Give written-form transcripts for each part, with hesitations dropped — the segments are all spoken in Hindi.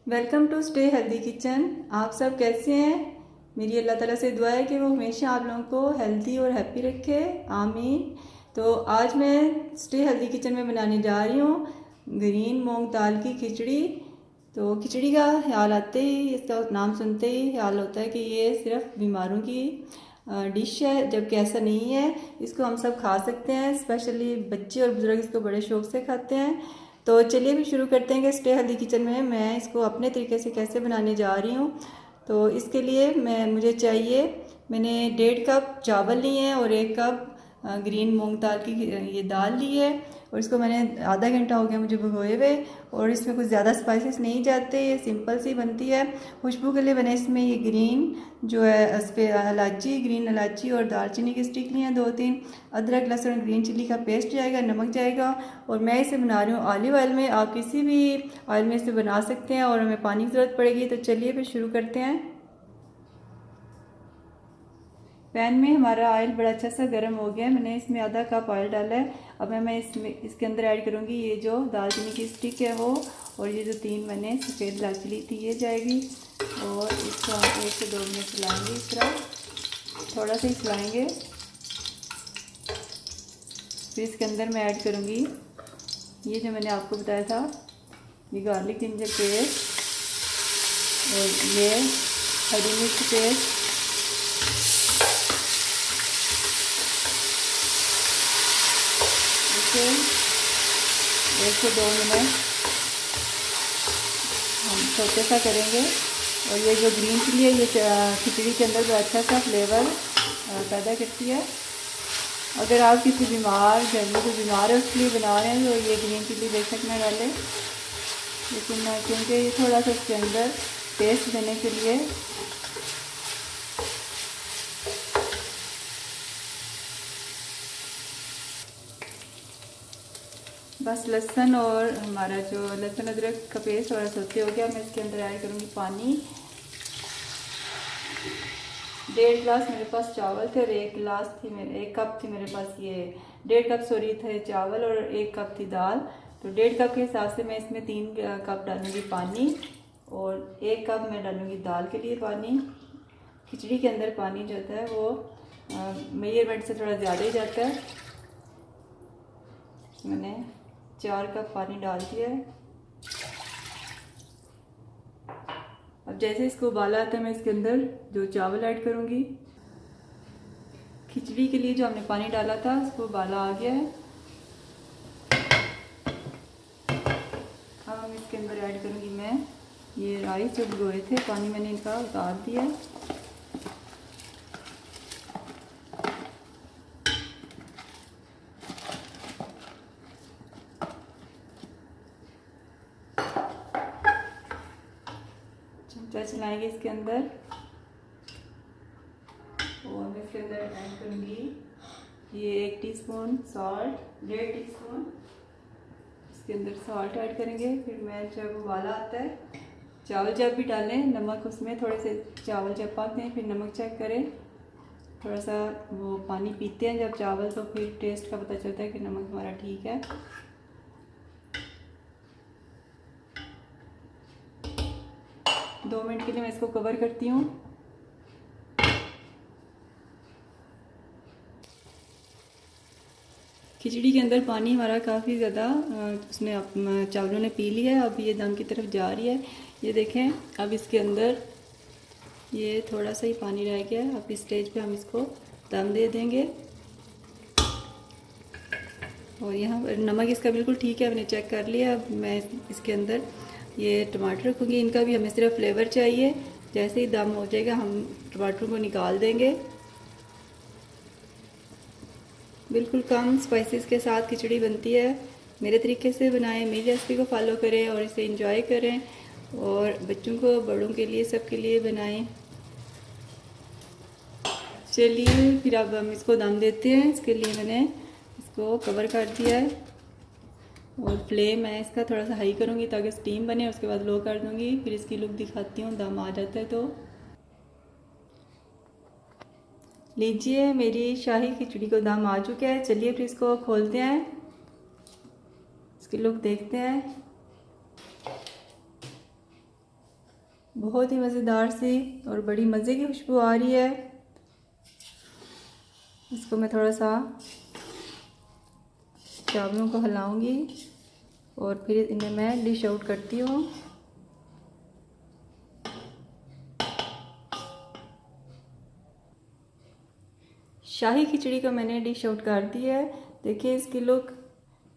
Welcome to stay healthy kitchen. आप सब कैसे हैं? मेरी अल्लाह ताला से दुआ है कि वो हमेशा आप लोगों को हेल्दी और हैप्पी रखे, आमीन। तो आज मैं स्टे हेल्दी किचन में बनाने जा रही हूँ ग्रीन मूंग दाल की खिचड़ी। तो खिचड़ी का ख्याल आते ही, इसका नाम सुनते ही ख्याल होता है कि ये सिर्फ बीमारों की डिश है, जबकि ऐसा नहीं है। इसको हम सब खा सकते हैं, स्पेशली बच्चे और बुजुर्ग इसको बड़े शौक से खाते हैं। तो चलिए भी शुरू करते हैं कि स्टे हेल्दी किचन में मैं इसको अपने तरीके से कैसे बनाने जा रही हूँ। तो इसके लिए मुझे चाहिए, मैंने 1.5 कप चावल लिए हैं और 1 कप ग्रीन मूंग दाल की ये दाल ली है। और इसको मैंने आधा घंटा हो गया मुझे भिगोए हुए। और इसमें कुछ ज़्यादा स्पाइसेस नहीं जाते, ये सिंपल सी बनती है। खुशबू के लिए मैंने इसमें ये ग्रीन जो है इस पर इलायची, ग्रीन इलायची और दालचीनी की स्टिक ली हैं 2-3। अदरक लहसुन ग्रीन चिल्ली का पेस्ट जाएगा, नमक जाएगा। और मैं इसे बना रही हूँ ऑलिव ऑयल में, आप किसी भी ऑयल में इसे बना सकते हैं। और हमें पानी की ज़रूरत पड़ेगी। तो चलिए फिर शुरू करते हैं। पैन में हमारा ऑयल बड़ा अच्छा सा गर्म हो गया है, मैंने इसमें आधा कप ऑयल डाला है। अब मैं इसके अंदर ऐड करूँगी ये जो दालचीनी की स्टिक है वो, और ये जो 3 मैंने सफ़ेद इलायची ली थी ये जाएगी। और इसको हम 1 से 2 मिनट चलाएँगे, इस तरह थोड़ा सा ही चलाएँगे। फिर इसके अंदर मैं ऐड करूँगी ये जो मैंने आपको बताया था, ये गार्लिक जिंजर पेस्ट और ये हरी मिर्च पेस्ट। इसे 1 से 2 मिनट हम छोटे सा करेंगे। और ये जो ग्रीन चिल्ली है ये खिचड़ी के अंदर जो अच्छा सा फ्लेवर पैदा करती है। अगर आप किसी बीमार घर में जो बीमार है उसके लिए बना रहे हैं तो ये ग्रीन चिल्ली बेशक ना डालें, लेकिन क्योंकि ये थोड़ा सा इसके अंदर टेस्ट देने के लिए बस लहसुन और हमारा जो लहसुन अदरक का पेस्ट थोड़ा सोते हो गया। मैं इसके अंदर ऐड करूँगी पानी। 1.5 गिलास मेरे पास चावल थे और 1 कप थी मेरे पास ये 1.5 कप सॉरी थे चावल और 1 कप थी दाल। तो 1.5 कप के हिसाब से मैं इसमें 3 कप डालूँगी पानी और 1 कप मैं डालूँगी दाल के लिए पानी। खिचड़ी के अंदर पानी जो होता है वो मेजरमेंट से थोड़ा ज़्यादा ही जाता है। मैंने 4 कप पानी डाल दिया है। अब जैसे इसको उबाला आता है मैं इसके अंदर जो चावल ऐड करूँगी। खिचड़ी के लिए जो हमने पानी डाला था उसको उबाला आ गया है। अब हम इसके अंदर ऐड करूँगी मैं ये राइस जो भिगोए थे, पानी मैंने इनका उतार दिया है। चमचा चलाएंगे इसके अंदर और मैं इसके अंदर ऐड करूँगी ये 1 टीस्पून सॉल्ट, 1.5 टीस्पून इसके अंदर सॉल्ट ऐड करेंगे। फिर मैं जब उबाला आता है चावल जब भी डालें नमक उसमें थोड़े से चावल जब पकते हैं फिर नमक चेक करें। थोड़ा सा वो पानी पीते हैं जब चावल तो फिर टेस्ट का पता चलता है कि नमक हमारा ठीक है। 2 मिनट के लिए मैं इसको कवर करती हूँ। खिचड़ी के अंदर पानी हमारा काफ़ी ज़्यादा उसने चावलों ने पी लिया है। अब ये दम की तरफ जा रही है, ये देखें। अब इसके अंदर ये थोड़ा सा ही पानी रह गया है। अब इस स्टेज पे हम इसको दम दे देंगे। और यहाँ पर नमक इसका बिल्कुल ठीक है, मैंने चेक कर लिया। अब मैं इसके अंदर ये टमाटर रखूँगी, इनका भी हमें सिर्फ फ्लेवर चाहिए। जैसे ही दम हो जाएगा हम टमाटर को निकाल देंगे। बिल्कुल कम स्पाइसेस के साथ खिचड़ी बनती है। मेरे तरीके से बनाएं, मेरी रेसिपी को फॉलो करें और इसे एंजॉय करें। और बच्चों को, बड़ों के लिए, सबके लिए बनाएं। चलिए फिर अब हम इसको दम देते हैं। इसके लिए मैंने इसको कवर कर दिया है और फ्लेम मैं इसका थोड़ा सा हाई करूँगी ताकि स्टीम बने। उसके बाद लो कर दूँगी, फिर इसकी लुक दिखाती हूँ। दम आ जाता है तो लीजिए, मेरी शाही खिचड़ी को दम आ चुका है। चलिए फिर इसको खोलते हैं, इसकी लुक देखते हैं। बहुत ही मज़ेदार सी और बड़ी मज़े की खुशबू आ रही है। इसको मैं थोड़ा सा चावलों को हिलाऊंगी और फिर इन्हें मैं डिश आउट करती हूँ। शाही खिचड़ी का मैंने डिश आउट कर दी है। देखिए इसकी लुक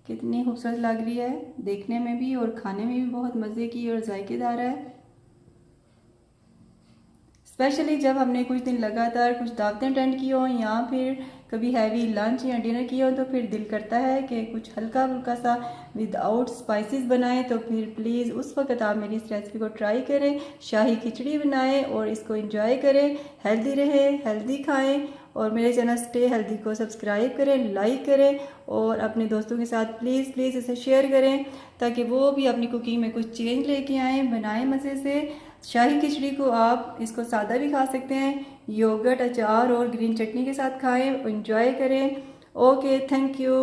कितनी खूबसूरत लग रही है, देखने में भी और खाने में भी बहुत मज़े की और जायकेदार है। स्पेशली जब हमने कुछ दिन लगातार कुछ दावतें अटेंड की हो या फिर कभी हैवी लंच या डिनर किया हो तो फिर दिल करता है कि कुछ हल्का फुल्का सा विदाउट स्पाइसेस बनाएं। तो फिर प्लीज़ उस वक्त आप मेरी इस रेसिपी को ट्राई करें, शाही खिचड़ी बनाएं और इसको एंजॉय करें। हेल्दी रहें, हेल्दी खाएं और मेरे चैनल स्टे हेल्दी को सब्सक्राइब करें, लाइक करें और अपने दोस्तों के साथ प्लीज़ प्लीज़ इसे शेयर करें ताकि वो भी अपनी कुकिंग में कुछ चेंज लेके आएँ, बनाएं मज़े से। शाही खिचड़ी को आप इसको सादा भी खा सकते हैं, योगर्ट, अचार और ग्रीन चटनी के साथ खाएं, एंजॉय करें। Okay, thank you.